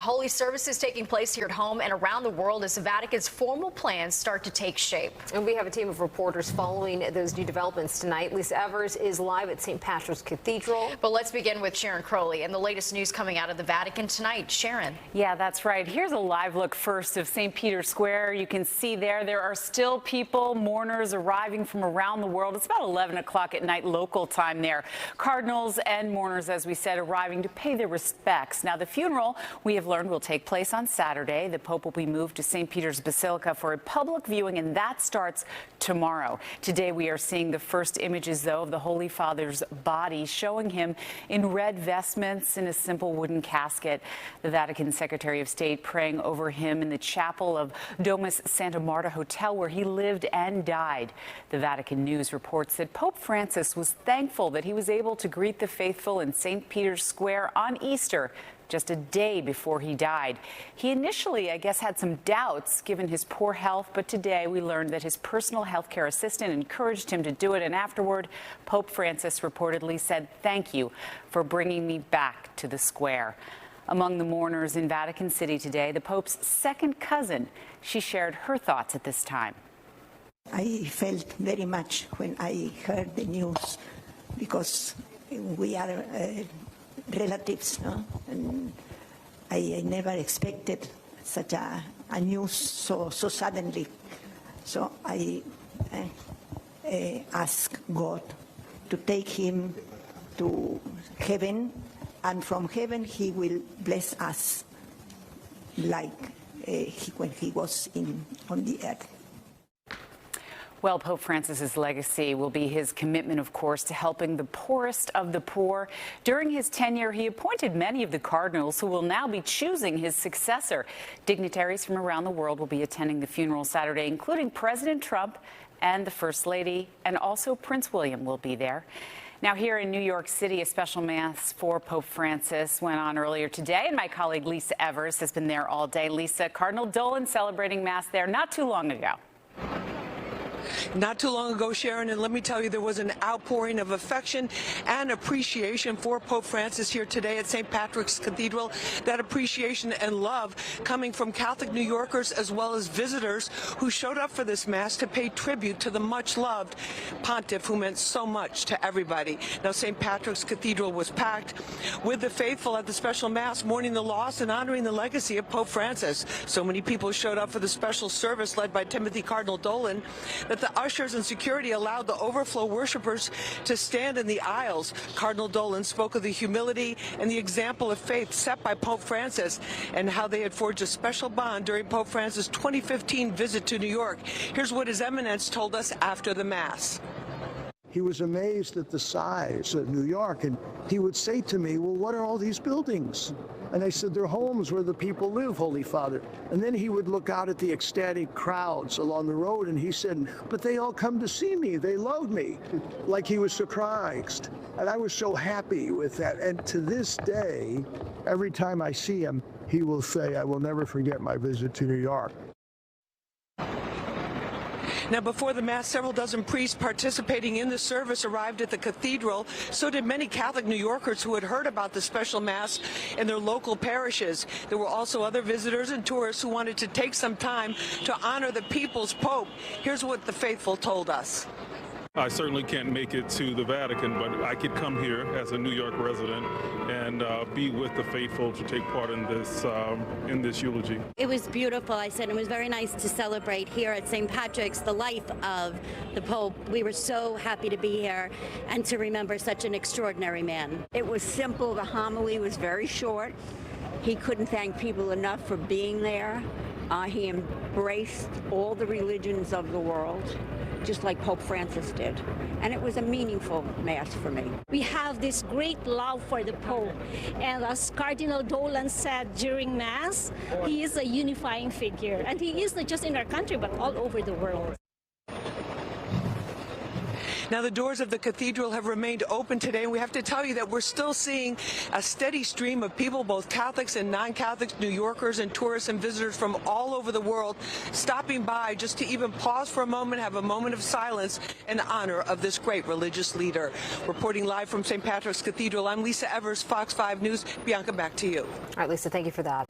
Holy services taking place here at home and around the world as the Vatican's formal plans start to take shape. And we have a team of reporters following those new developments tonight. Lisa Evers is live at St. Patrick's Cathedral. But let's begin with Sharon Crowley and the latest news coming out of the Vatican tonight. Sharon. Yeah, that's right. Here's a live look first of St. Peter's Square. You can see there are still people, mourners arriving from around the world. It's about 11 o'clock at night local time there. Cardinals and mourners, as we said, arriving to pay their respects. Now, the funeral, we have learned, will take place on Saturday. The Pope will be moved to St. Peter's Basilica for a public viewing, and that starts tomorrow. Today, we are seeing the first images, though, of the Holy Father's body, showing him in red vestments in a simple wooden casket. The Vatican Secretary of State praying over him in the chapel of Domus Santa Marta Hotel, where he lived and died. The Vatican News reports that Pope Francis was thankful that he was able to greet the faithful in St. Peter's Square on Easter, just a day before he died. He initially, I guess, had some doubts given his poor health, but today we learned that his personal healthcare assistant encouraged him to do it, and afterward, Pope Francis reportedly said, "Thank you for bringing me back to the square." Among the mourners in Vatican City today, the Pope's second cousin. She shared her thoughts at this time. I felt very much when I heard the news, because we are relatives, no? And I never expected such a news so suddenly. So I ask God to take him to heaven, and from heaven he will bless us like when he was on the earth. Well, Pope Francis's legacy will be his commitment, of course, to helping the poorest of the poor. During his tenure, he appointed many of the cardinals who will now be choosing his successor. Dignitaries from around the world will be attending the funeral Saturday, including President Trump and the First Lady, and also Prince William will be there. Now, here in New York City, a special mass for Pope Francis went on earlier today, and my colleague Lisa Evers has been there all day. Lisa, Cardinal Dolan celebrating mass there not too long ago. Not too long ago, Sharon, and let me tell you, there was an outpouring of affection and appreciation for Pope Francis here today at St. Patrick's Cathedral. That appreciation and love coming from Catholic New Yorkers as well as visitors who showed up for this Mass to pay tribute to the much-loved pontiff who meant so much to everybody. Now, St. Patrick's Cathedral was packed with the faithful at the special Mass, mourning the loss and honoring the legacy of Pope Francis. So many people showed up for the special service led by Timothy Cardinal Dolan that the ushers and security allowed the overflow worshipers to stand in the aisles. Cardinal Dolan spoke of the humility and the example of faith set by Pope Francis and how they had forged a special bond during Pope Francis' 2015 visit to New York. Here's what His Eminence told us after the Mass. He was amazed at the size of New York, and he would say to me, "Well, what are all these buildings?" And I said, "They're homes where the people live, Holy Father." And then he would look out at the ecstatic crowds along the road, and he said, "But they all come to see me. They love me," like he was surprised. And I was so happy with that. And to this day, every time I see him, he will say, "I will never forget my visit to New York." Now, before the Mass, several dozen priests participating in the service arrived at the cathedral. So did many Catholic New Yorkers who had heard about the special Mass in their local parishes. There were also other visitors and tourists who wanted to take some time to honor the people's Pope. Here's what the faithful told us. I certainly can't make it to the Vatican, but I could come here as a New York resident and be with the faithful to take part in this eulogy. It was beautiful. I said it was very nice to celebrate here at St. Patrick's the life of the Pope. We were so happy to be here and to remember such an extraordinary man. It was simple. The homily was very short. He couldn't thank people enough for being there. He embraced all the religions of the world, just like Pope Francis did. And it was a meaningful Mass for me. We have this great love for the Pope. And as Cardinal Dolan said during Mass, he is a unifying figure. And he is not just in our country, but all over the world. Now, the doors of the cathedral have remained open today, and we have to tell you that we're still seeing a steady stream of people, both Catholics and non-Catholics, New Yorkers and tourists and visitors from all over the world, stopping by just to even pause for a moment, have a moment of silence in honor of this great religious leader. Reporting live from St. Patrick's Cathedral, I'm Lisa Evers, Fox 5 News. Bianca, back to you. All right, Lisa, thank you for that.